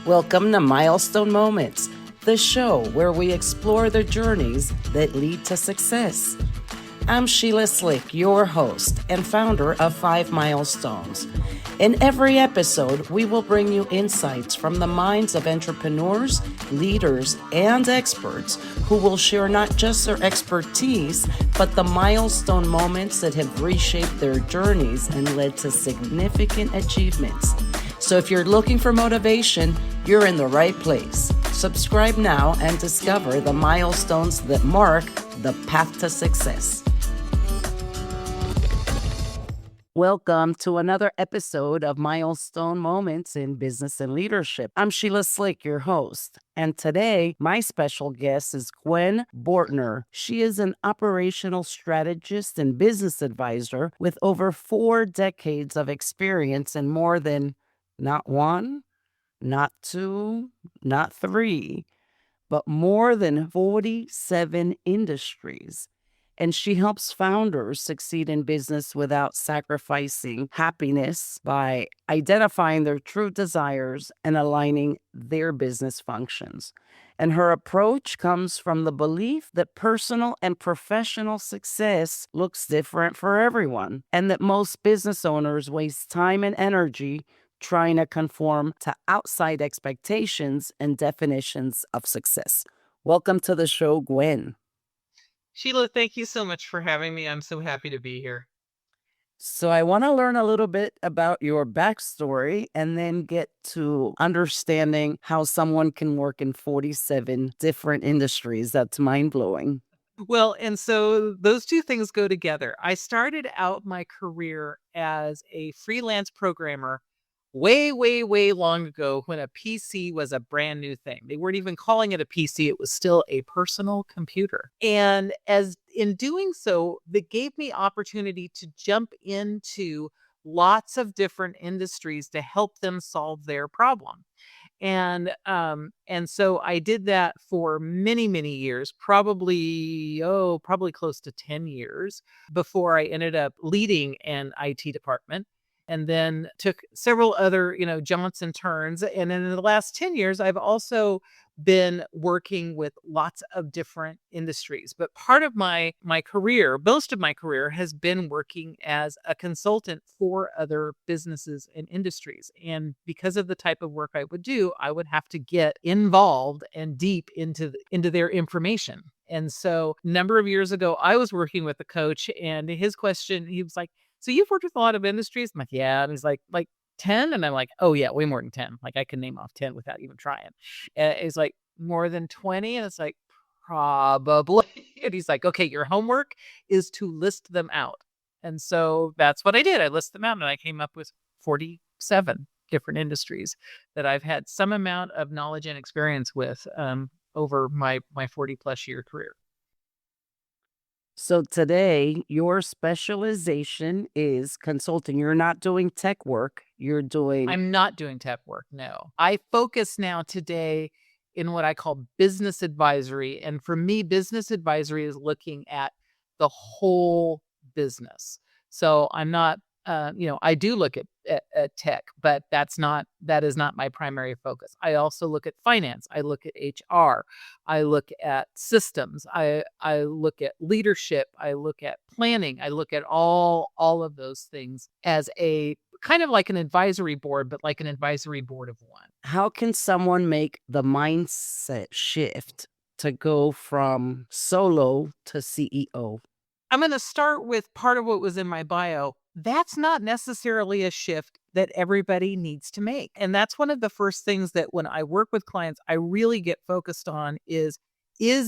Welcome to Milestone Moments, the show where we explore the journeys that lead to success. I'm Sheila Slick, your host and founder of 5 Milestones. In every episode, we will bring you insights from the minds of entrepreneurs, leaders, and experts who will share not just their expertise, but the milestone moments that have reshaped their journeys and led to significant achievements. So if you're looking for motivation, you're in the right place. Subscribe now and discover the milestones that mark the path to success. Welcome to another episode of Milestone Moments in Business and Leadership. I'm Sheila Slick, your host. And today, my special guest is Gwen Bortner. She is an operational strategist and business advisor with over 4 decades of experience in more than not one, not two, not three, but more than 47 industries. And she helps founders succeed in business without sacrificing happiness by identifying their true desires and aligning their business functions. And her approach comes from the belief that personal and professional success looks different for everyone, and that most business owners waste time and energy trying to conform to outside expectations and definitions of success. Welcome to the show, Gwen. Sheila, thank you so much for having me. I'm so happy to be here. So I want to learn a little bit about your backstory and then get to understanding how someone can work in 47 different industries. That's mind-blowing. Well, and so those two things go together. I started out my career as a freelance programmer way, way, way long ago when a PC was a brand new thing. They weren't even calling it a PC, it was still a personal computer. And as in doing so, that gave me opportunity to jump into lots of different industries to help them solve their problem. And so I did that for many, many years, probably close to 10 years before I ended up leading an IT department and then took several other, jaunts and turns. And then in the last 10 years, I've also been working with lots of different industries. But part of my career, most of my career has been working as a consultant for other businesses and industries. And because of the type of work I would do, I would have to get involved and deep into their information. And so a number of years ago, I was working with a coach, and his question, he was like, "So you've worked with a lot of industries?" I'm like, "Yeah." And he's like 10? And I'm like, "Oh yeah, way more than 10. Like I can name off 10 without even trying." And he's like, "More than 20?" And it's like, "Probably." And he's like, "Okay, your homework is to list them out." And so that's what I did. I listed them out, and I came up with 47 different industries that I've had some amount of knowledge and experience with over my 40 plus year career. So today, your specialization is consulting. You're not doing tech work. You're doing I'm not doing tech work, no. I focus now today in what I call business advisory. And for me, business advisory is looking at the whole business. So I'm not, I do look at tech, but that is not my primary focus. I also look at finance. I look at HR. I look at systems. I look at leadership. I look at planning. I look at all of those things as a kind of like an advisory board, but like an advisory board of one. how can someone make the mindset shift to go from solo to CEO? I'm going to start with part of what was in my bio. That's not necessarily a shift that everybody needs to make. And that's one of the first things that when I work with clients, I really get focused on is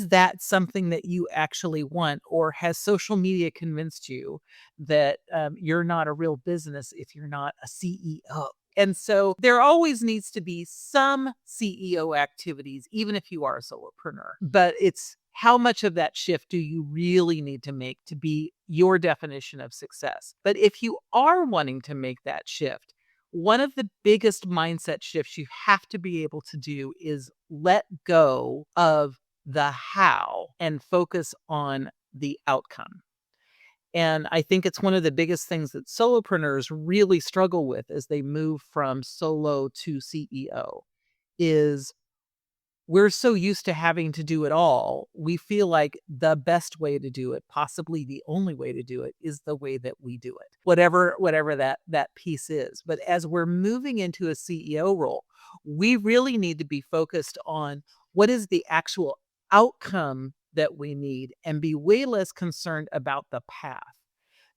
that something that you actually want? Or has social media convinced you that you're not a real business if you're not a CEO? And so there always needs to be some CEO activities, even if you are a solopreneur. But it's how much of that shift do you really need to make to be your definition of success? But if you are wanting to make that shift, one of the biggest mindset shifts you have to be able to do is let go of the how and focus on the outcome. And I think it's one of the biggest things that solopreneurs really struggle with as they move from solo to CEO is we're so used to having to do it all. We feel like the best way to do it, possibly the only way to do it, is the way that we do it. Whatever that piece is. But as we're moving into a CEO role, we really need to be focused on what is the actual outcome that we need and be way less concerned about the path.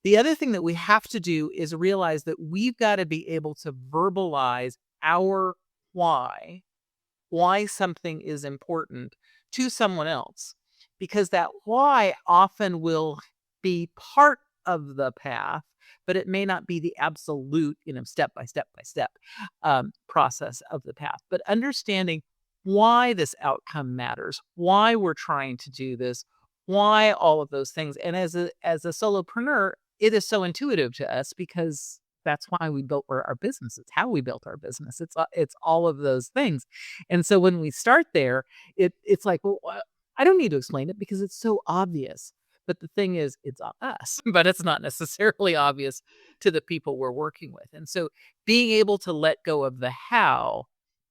The other thing that we have to do is realize that we've got to be able to verbalize our why something is important to someone else, because that why often will be part of the path, but it may not be the absolute, step by step by step process of the path. But understanding why this outcome matters, why we're trying to do this, why all of those things. And as a solopreneur, it is so intuitive to us because that's why we built our business. It's how we built our business. It's all of those things. And so when we start there, it's like, well, I don't need to explain it because it's so obvious. But the thing is, it's on us, but it's not necessarily obvious to the people we're working with. And so being able to let go of the how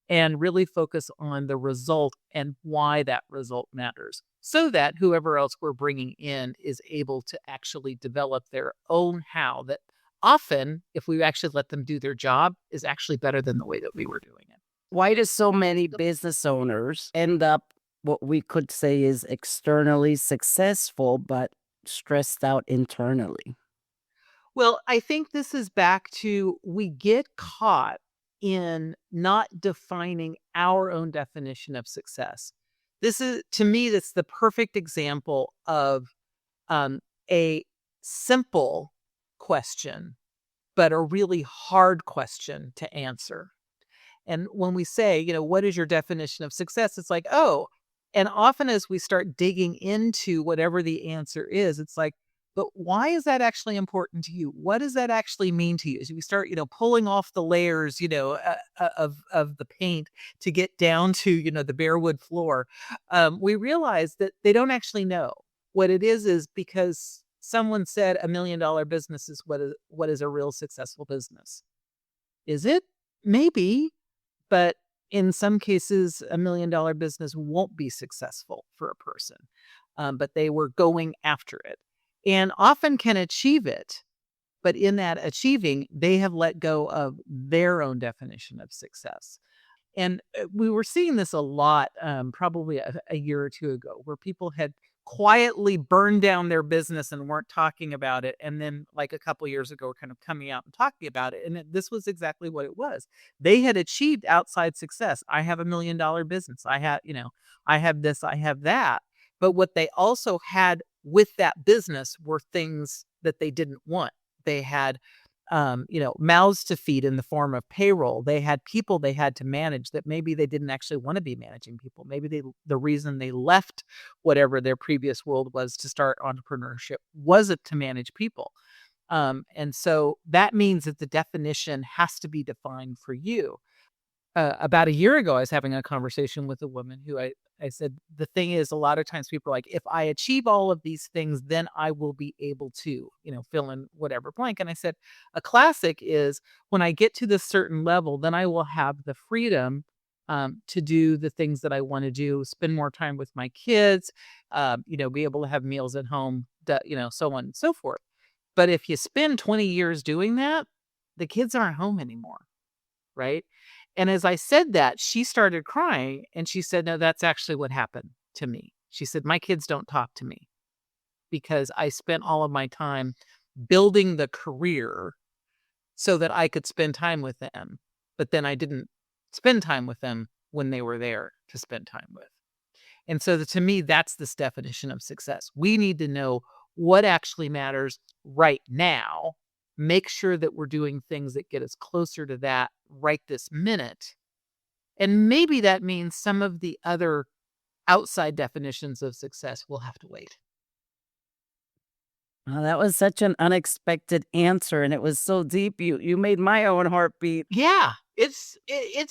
and really focus on the result and why that result matters, so that whoever else we're bringing in is able to actually develop their own how that often, if we actually let them do their job, is actually better than the way that we were doing it. Why do so many business owners end up what we could say is externally successful, but stressed out internally? Well, I think this is back to we get caught in not defining our own definition of success. This is, to me, that's the perfect example of a simple question, but a really hard question to answer. And when we say, what is your definition of success? It's like, oh, and often as we start digging into whatever the answer is, it's like, but why is that actually important to you? What does that actually mean to you? As we start, pulling off the layers, of the paint to get down to, the bare wood floor, we realize that they don't actually know. What it is because someone said $1 million business is what is a real successful business. Is it? Maybe. But in some cases, $1 million business won't be successful for a person, but they were going after it and often can achieve it. But in that achieving, they have let go of their own definition of success. And we were seeing this a lot, probably a year or two ago, where people had quietly burned down their business and weren't talking about it. And then, like a couple years ago, were kind of coming out and talking about it. And this was exactly what it was. They had achieved outside success. I have $1 million business. I have this, I have that. But what they also had with that business were things that they didn't want. They had mouths to feed in the form of payroll. They had people they had to manage that maybe they didn't actually want to be managing people. Maybe the reason they left whatever their previous world was to start entrepreneurship wasn't to manage people. And so that means that the definition has to be defined for you. About a year ago, I was having a conversation with a woman who I said, the thing is, a lot of times people are like, if I achieve all of these things, then I will be able to, fill in whatever blank. And I said, a classic is when I get to this certain level, then I will have the freedom to do the things that I want to do, spend more time with my kids, be able to have meals at home, so on and so forth. But if you spend 20 years doing that, the kids aren't home anymore. Right. And as I said that, she started crying and she said, no, that's actually what happened to me. She said, my kids don't talk to me because I spent all of my time building the career so that I could spend time with them. But then I didn't spend time with them when they were there to spend time with. And so to me, that's this definition of success. We need to know what actually matters right now, make sure that we're doing things that get us closer to that right this minute. And maybe that means some of the other outside definitions of success will have to wait. Oh, that was such an unexpected answer, and it was so deep. You made my own heart beat. Yeah, it's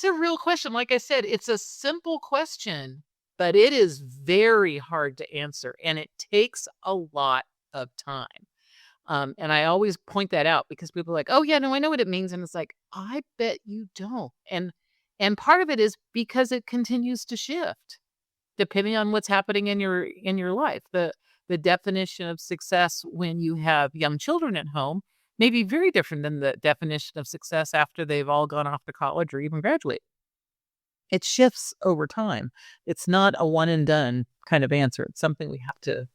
a real question. Like I said, it's a simple question, but it is very hard to answer, and it takes a lot of time. And I always point that out because people are like, "Oh yeah, no, I know what it means," and it's like, I bet you don't. And And part of it is because it continues to shift depending on what's happening in your life. The definition of success when you have young children at home may be very different than the definition of success after they've all gone off to college or even graduate. It shifts over time. It's not a one and done kind of answer. It's something we have to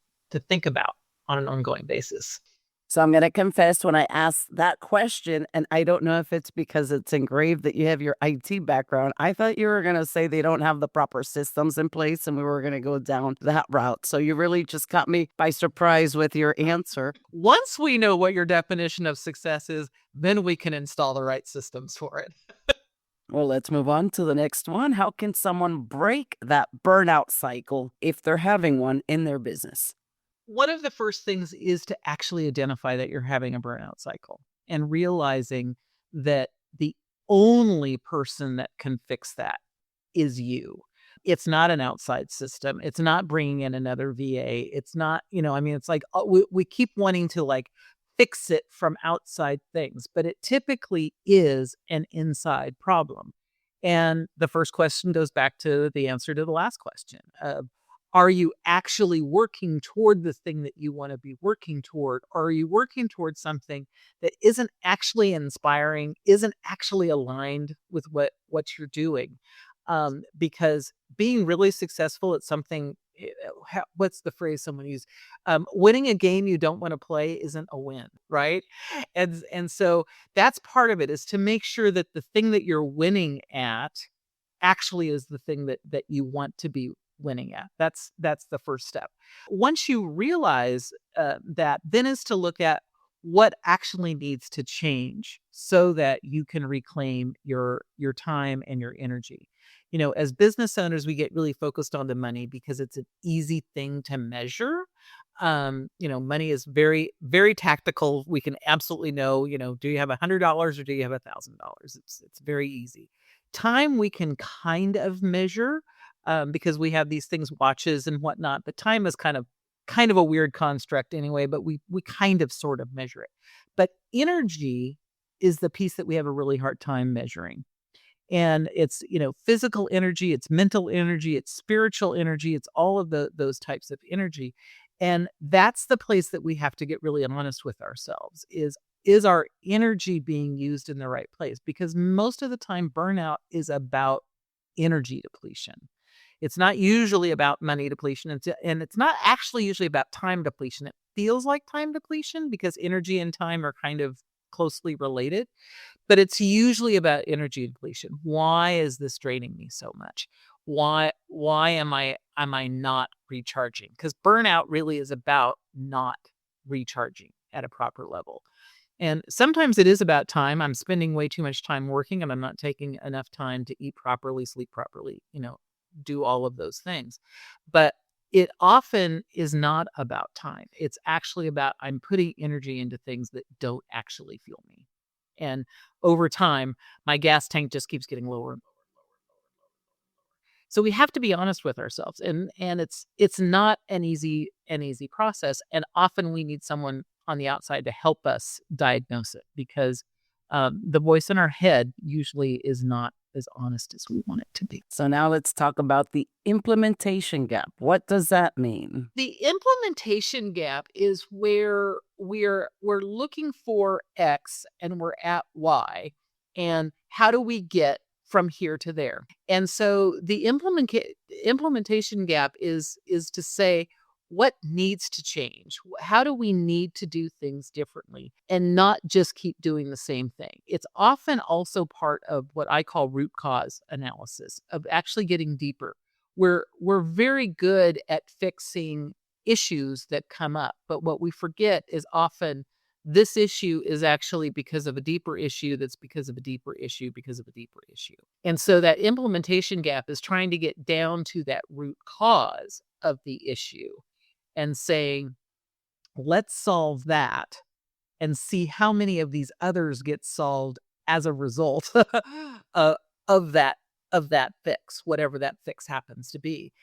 think about on an ongoing basis. So I'm going to confess when I asked that question, and I don't know if it's because it's engraved that you have your IT background. I thought you were going to say they don't have the proper systems in place and we were going to go down that route. So you really just caught me by surprise with your answer. Once we know what your definition of success is, then we can install the right systems for it. Well, let's move on to the next one. How can someone break that burnout cycle if they're having one in their business? One of the first things is to actually identify that you're having a burnout cycle and realizing that the only person that can fix that is you. It's not an outside system. It's not bringing in another VA. It's not, I mean, it's like we keep wanting to like fix it from outside things, but it typically is an inside problem. And the first question goes back to the answer to the last question. Are you actually working toward the thing that you want to be working toward? Or are you working towards something that isn't actually inspiring, isn't actually aligned with what you're doing? Because being really successful at something, what's the phrase someone used? Winning a game you don't want to play isn't a win, right? And so that's part of it, is to make sure that the thing that you're winning at actually is the thing that you want to be winning at. That's the first step. Once you realize that, then is to look at what actually needs to change so that you can reclaim your time and your energy. As business owners, we get really focused on the money because it's an easy thing to measure. Money is very, very tactical. We can absolutely know, do you have $100 or do you have $1,000? It's very easy. Time we can kind of measure because we have these things, watches and whatnot. But time is kind of a weird construct anyway, but we kind of sort of measure it. But energy is the piece that we have a really hard time measuring. And it's, physical energy, it's mental energy, it's spiritual energy, it's all of those types of energy. And that's the place that we have to get really honest with ourselves, is our energy being used in the right place? Because most of the time, burnout is about energy depletion. It's not usually about money depletion. And it's not actually usually about time depletion. It feels like time depletion because energy and time are kind of closely related, but it's usually about energy depletion. Why is this draining me so much? Why am I not recharging? Because burnout really is about not recharging at a proper level. And sometimes it is about time. I'm spending way too much time working and I'm not taking enough time to eat properly, sleep properly, do all of those things. But it often is not about time. It's actually about I'm putting energy into things that don't actually fuel me. And over time, my gas tank just keeps getting lower and lower. So we have to be honest with ourselves. And it's not an easy process. And often we need someone on the outside to help us diagnose it because the voice in our head usually is not as honest as we want it to be. So now let's talk about the implementation gap. What does that mean? The implementation gap is where we're looking for X and we're at Y. And how do we get from here to there? And so the implementation gap is to say, what needs to change? How do we need to do things differently and not just keep doing the same thing? It's often also part of what I call root cause analysis, of actually getting deeper. We're very good at fixing issues that come up, but what we forget is often this issue is actually because of a deeper issue that's because of a deeper issue because of a deeper issue. And so that implementation gap is trying to get down to that root cause of the issue and saying, let's solve that and see how many of these others get solved as a result of that fix, whatever that fix happens to be.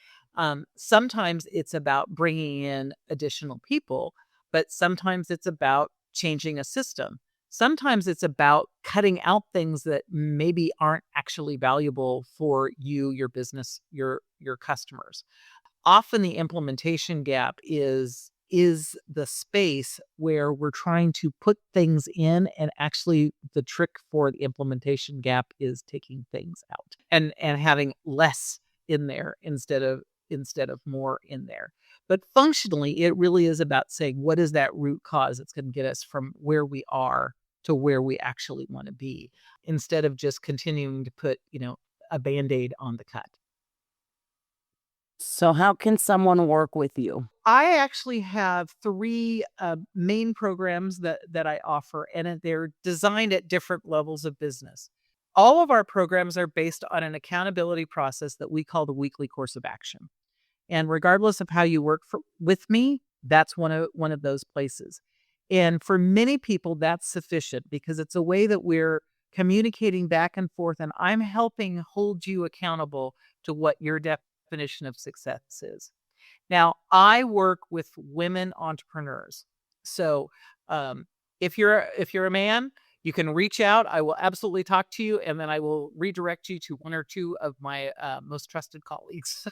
Sometimes it's about bringing in additional people, but sometimes it's about changing a system. Sometimes it's about cutting out things that maybe aren't actually valuable for you, your business, your customers. Often the implementation gap is the space where we're trying to put things in, and actually the trick for the implementation gap is taking things out and having less in there instead of more in there. But functionally, it really is about saying, what is that root cause that's going to get us from where we are to where we actually want to be, instead of just continuing to put, a band-aid on the cut. So, how can someone work with you? I actually have 3, main programs that I offer, and they're designed at different levels of business. All of our programs are based on an accountability process that we call the weekly course of action. And regardless of how you work with me, that's one of those places. And for many people, that's sufficient because it's a way that we're communicating back and forth, and I'm helping hold you accountable to what your definition of success is. Now, I work with women entrepreneurs. So, um, if you're a man, you can reach out. I will absolutely talk to you, and then I will redirect you to one or two of my most trusted colleagues.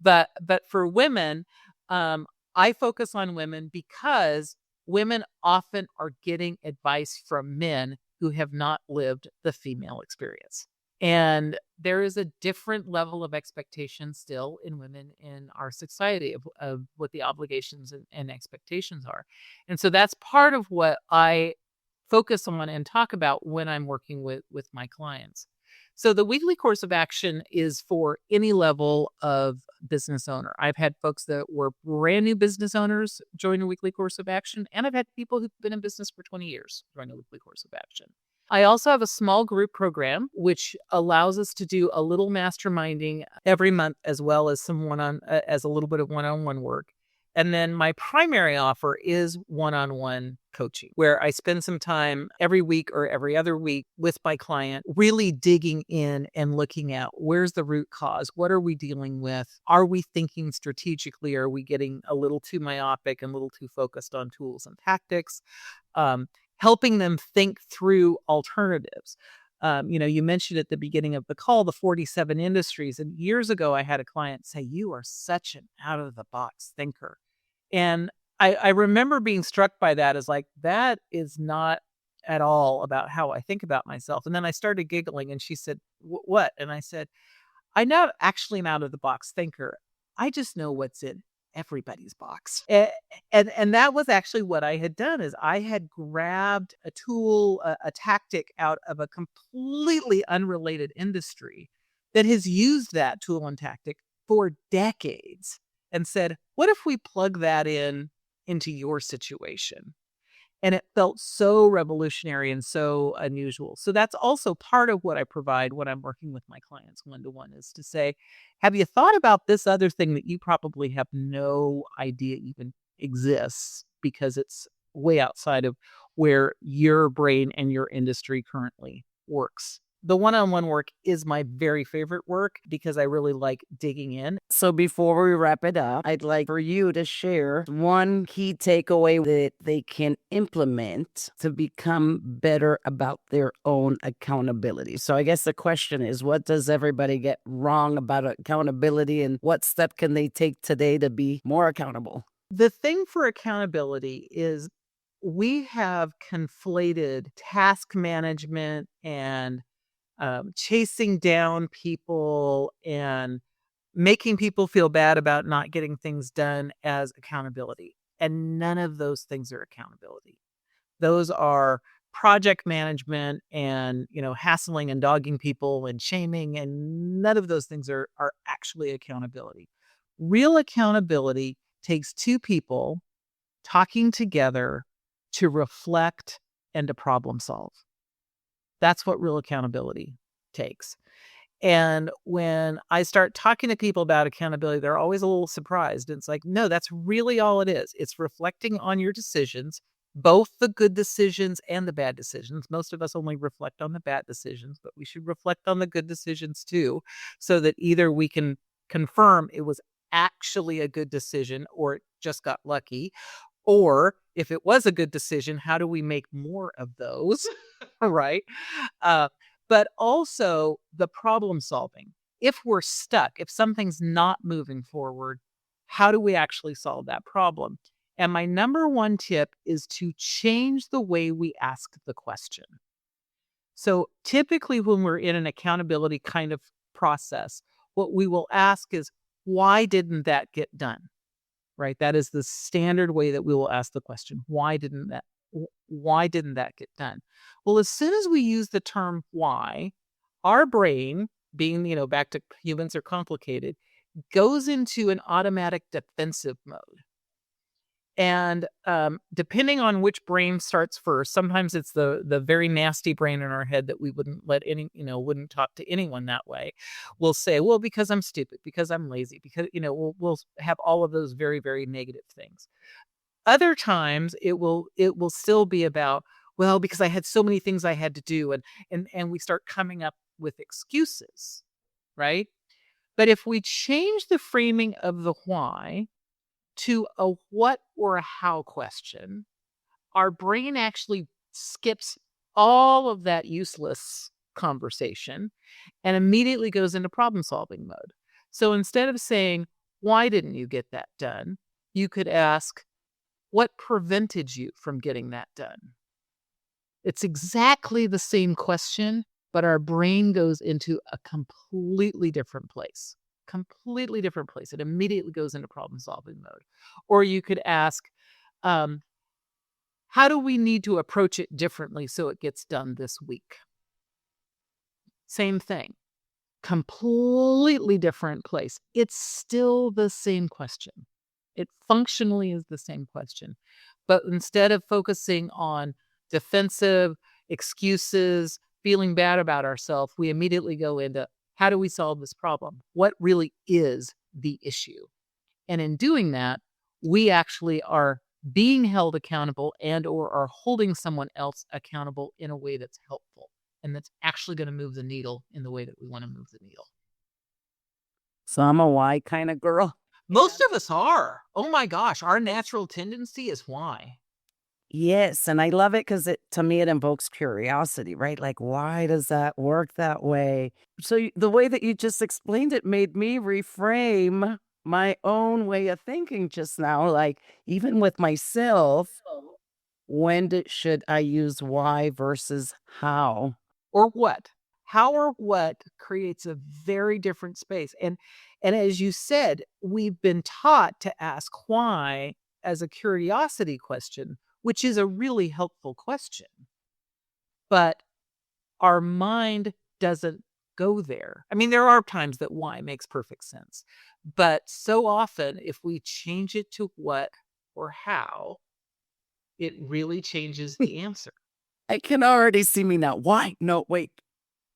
But for women, I focus on women because women often are getting advice from men who have not lived the female experience. And there is a different level of expectation still in women in our society of what the obligations and expectations are. And so that's part of what I focus on and talk about when I'm working with my clients. So the weekly course of action is for any level of business owner. I've had folks that were brand new business owners join a weekly course of action, and I've had people who've been in business for 20 years join a weekly course of action. I also have a small group program, which allows us to do a little masterminding every month, as well as as a little bit of one-on-one work. And then my primary offer is one-on-one coaching, where I spend some time every week or every other week with my client, really digging in and looking at where's the root cause? What are we dealing with? Are we thinking strategically? Are we getting a little too myopic and a little too focused on tools and tactics? Helping them think through alternatives. You mentioned at the beginning of the call the 47 industries. And years ago, I had a client say, "You are such an out of the box thinker." And I remember being struck by that, as like, that is not at all about how I think about myself. And then I started giggling, and she said, What?" And I said, "I'm not actually an out of the box thinker. I just know what's in everybody's box." And that was actually what I had done, is I had grabbed a tool, a tactic out of a completely unrelated industry that has used that tool and tactic for decades, and said, "What if we plug that into your situation?" And it felt so revolutionary and so unusual. So that's also part of what I provide when I'm working with my clients one-to-one, is to say, "Have you thought about this other thing that you probably have no idea even exists, because it's way outside of where your brain and your industry currently works?" The one-on-one work is my very favorite work because I really like digging in. So, before we wrap it up, I'd like for you to share one key takeaway that they can implement to become better about their own accountability. So, I guess the question is, what does everybody get wrong about accountability, and what step can they take today to be more accountable? The thing for accountability is, we have conflated task management and chasing down people and making people feel bad about not getting things done as accountability. And none of those things are accountability. Those are project management and, hassling and dogging people and shaming, and none of those things are actually accountability. Real accountability takes two people talking together to reflect and to problem solve. That's what real accountability takes. And when I start talking to people about accountability, they're always a little surprised. It's like, no, that's really all it is. It's reflecting on your decisions, both the good decisions and the bad decisions. Most of us only reflect on the bad decisions, but we should reflect on the good decisions too, so that either we can confirm it was actually a good decision, or it just got lucky, Or if it was a good decision, how do we make more of those? Right? Uh, but also the problem solving. If we're stuck, if something's not moving forward, how do we actually solve that problem? And my number one tip is to change the way we ask the question. So typically, when we're in an accountability kind of process, what we will ask is, why didn't that get done? Right? That is the standard way that we will ask the question. Why didn't that get done? Well, as soon as we use the term why, our brain, being, back to humans are complicated, goes into an automatic defensive mode. And depending on which brain starts first, sometimes it's the very nasty brain in our head that we wouldn't let wouldn't talk to anyone that way. We'll say, well, because I'm stupid, because I'm lazy, because we'll have all of those very, very negative things. Other times it will still be about, well, because I had so many things I had to do, and we start coming up with excuses, right? But if we change the framing of the why to a what or a how question, our brain actually skips all of that useless conversation and immediately goes into problem solving mode. So instead of saying, why didn't you get that done? You could ask, what prevented you from getting that done? It's exactly the same question, but our brain goes into a completely different place. Completely different place. It immediately goes into problem solving mode. Or you could ask, um, how do we need to approach it differently so it gets done this week? Same thing. Completely different place. It's still the same question. It functionally is the same question. But instead of focusing on defensive excuses, feeling bad about ourselves, we immediately go into, how do we solve this problem? What really is the issue? And in doing that, we actually are being held accountable and or are holding someone else accountable in a way that's helpful and that's actually going to move the needle in the way that we want to move the needle. So I'm a why kind of girl. Most of us are. Oh my gosh, our natural tendency is why. Yes, and I love it because to me, it invokes curiosity, right? Like, why does that work that way? So the way that you just explained it made me reframe my own way of thinking just now. Like, even with myself, should I use why versus how? Or what? How or what creates a very different space. And as you said, we've been taught to ask why as a curiosity question, which is a really helpful question. But our mind doesn't go there. I mean, there are times that why makes perfect sense. But so often, if we change it to what or how, it really changes the answer. I can already see me now. Why? No, wait.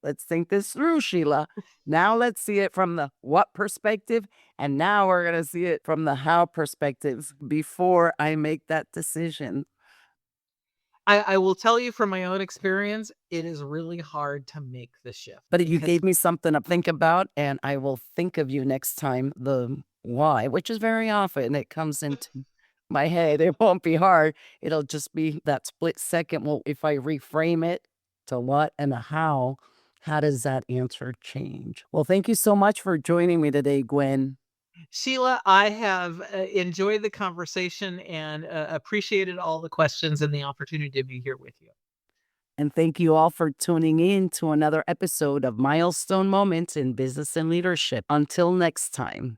Let's think this through, Sheila. Now let's see it from the what perspective. And now we're going to see it from the how perspective before I make that decision. I will tell you from my own experience, it is really hard to make the shift But you because gave me something to think about, and I will think of you next time, the why, which is very often it comes into my head. It won't be hard. It'll just be that split second. Well, if I reframe it to what and a how does that answer change? Well, thank you so much for joining me today, Gwen. Sheila, I have enjoyed the conversation and appreciated all the questions and the opportunity to be here with you. And thank you all for tuning in to another episode of Milestone Moments in Business and Leadership. Until next time.